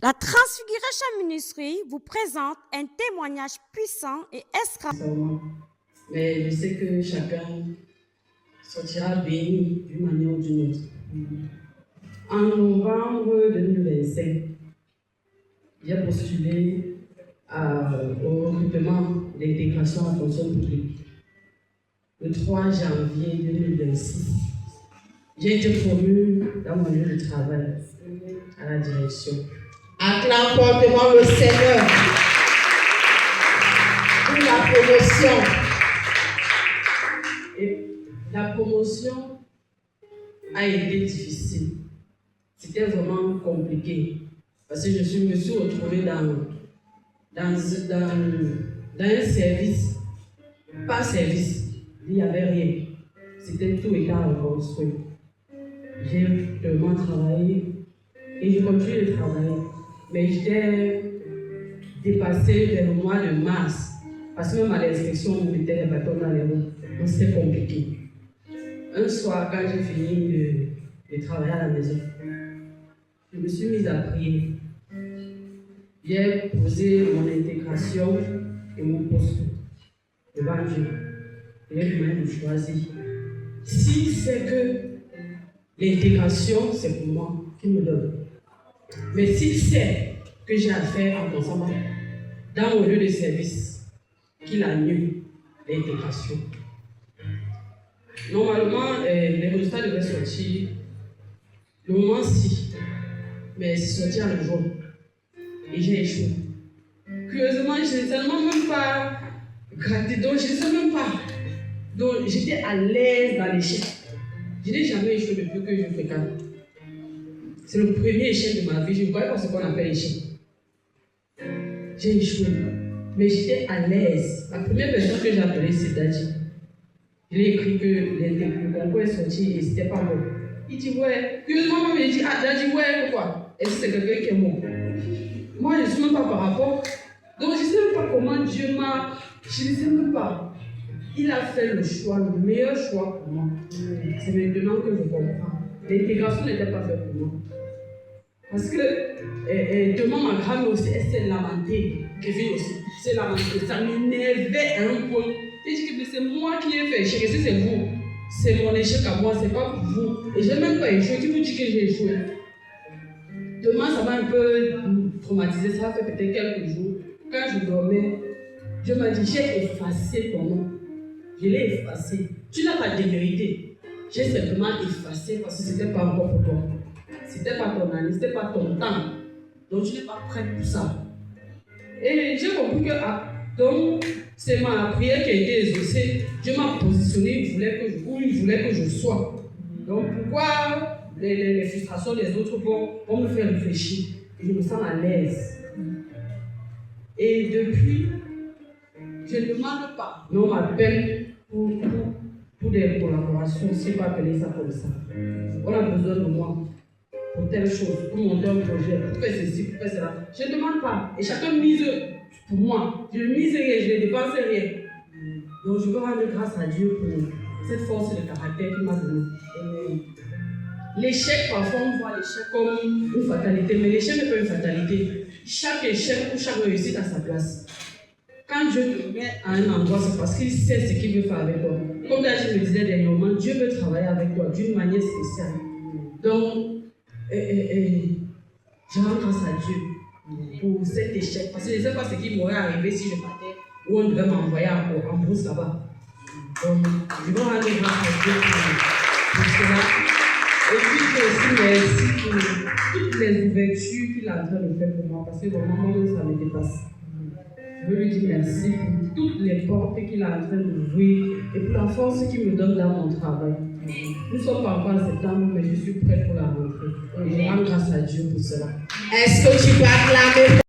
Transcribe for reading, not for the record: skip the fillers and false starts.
La Transfiguration Ministry vous présente un témoignage puissant et extraordinaire. Mais je sais que chacun sortira béni d'une manière ou d'une autre. En novembre 2025, j'ai postulé au recrutement d'intégration en fonction publique. Le 3 janvier 2026, j'ai été promue dans mon lieu de travail à la direction. Acclame fortement le Seigneur pour la promotion. Et la promotion a été difficile. C'était vraiment compliqué. Parce que je me suis retrouvée dans un service, pas service, il n'y avait rien. C'était tout était à reconstruire. J'ai vraiment travaillé et je continue de travailler. Mais j'étais dépassée vers le mois de mars. Parce que même à l'inspection, on mettait les bâtons dans les roues. Donc c'était compliqué. Un soir, quand j'ai fini de travailler à la maison, je me suis mise à prier. J'ai posé mon intégration et mon poste devant Dieu. J'ai lui-même choisi. Si c'est que l'intégration, c'est pour moi qu'il me donne. Mais si c'est que j'ai à faire en pensant dans mon lieu de service, qu'il annule l'intégration. Normalement, les résultats devaient sortir le moment-ci, mais c'est sorti en jour. Et j'ai échoué. Curieusement, je n'ai tellement même pas gratté, donc je ne sais même pas. Donc j'étais à l'aise dans l'échec. Je n'ai jamais échoué depuis que je fréquente. C'est le premier échec de ma vie. Je ne croyais pas ce qu'on appelle échec. J'ai échoué. Mais j'étais à l'aise. La première personne que j'ai appelée, c'est Dadji. Je lui ai écrit que le concours est sorti et c'était pas bon. Il dit ouais. Curieusement, il dit ah, Dadji, ouais, pourquoi? Est-ce que c'est quelqu'un qui est bon? Moi, je ne suis même pas par rapport. Donc, je ne sais même pas comment Dieu m'a. Je ne sais même pas. Il a fait le choix, le meilleur choix pour moi. C'est maintenant que je comprends. L'intégration n'était pas faite pour moi. Parce que demain, ma grand-mère aussi, elle s'est lamentée. Kevin aussi, s'est lamentée. Ça m'énervait à un point. Et je dis que c'est moi qui ai fait échec. C'est vous. C'est mon échec à moi, c'est pas pour vous. Et je n'ai même pas échoué. Qui vous dit que j'ai échoué? Demain, ça m'a un peu traumatisé. Ça a fait peut-être quelques jours. Quand je dormais, je me dis, j'ai effacé ton nom. Je l'ai effacé. Tu n'as pas démérité. J'ai simplement effacé parce que ce n'était pas encore pour toi. Ce n'était pas ton année, ce n'était pas ton temps. Donc tu n'es pas prêt pour ça. Et j'ai compris que donc c'est ma prière qui a été exaucée. Dieu m'a positionné, il voulait que je sois. Donc pourquoi les frustrations des autres vont me faire réfléchir? Et je me sens à l'aise. Et depuis, je ne demande pas. Mais on m'appelle pour des collaborations, si on peut appeler ça comme ça. On a besoin de moi pour telle chose, pour monter un projet, pour faire ceci, pour faire cela. Je ne demande pas. Et chacun mise pour moi. Je ne mise rien, je ne dépense rien. Donc je veux rendre grâce à Dieu pour cette force de caractère qu'il m'a donnée. L'échec, parfois on voit l'échec comme une fatalité, mais l'échec n'est pas une fatalité. Chaque échec ou chaque réussite a sa place. Quand Dieu te met à un endroit, c'est parce qu'il sait ce qu'il veut faire avec toi. Comme je me disais dernièrement, Dieu veut travailler avec toi d'une manière spéciale. Donc, je rends grâce à Dieu pour cet échec. Parce que je ne sais pas ce qui m'aurait arrivé si je partais où on devait m'envoyer en brousse là-bas. Donc, je veux rendre grâce à Dieu pour cela. Et puis, je aussi merci pour toutes les ouvertures qu'il est en train de faire pour moi. Parce que vraiment, moi, ça me dépasse. Je veux lui dire merci pour toutes les portes qu'il est en train d'ouvrir et pour la force qu'il me donne dans mon travail. Nous ne sommes pas encore en septembre, mais je suis prête pour la rentrée. Et je rends grâce à Dieu pour cela. Est-ce que tu peux acclamer?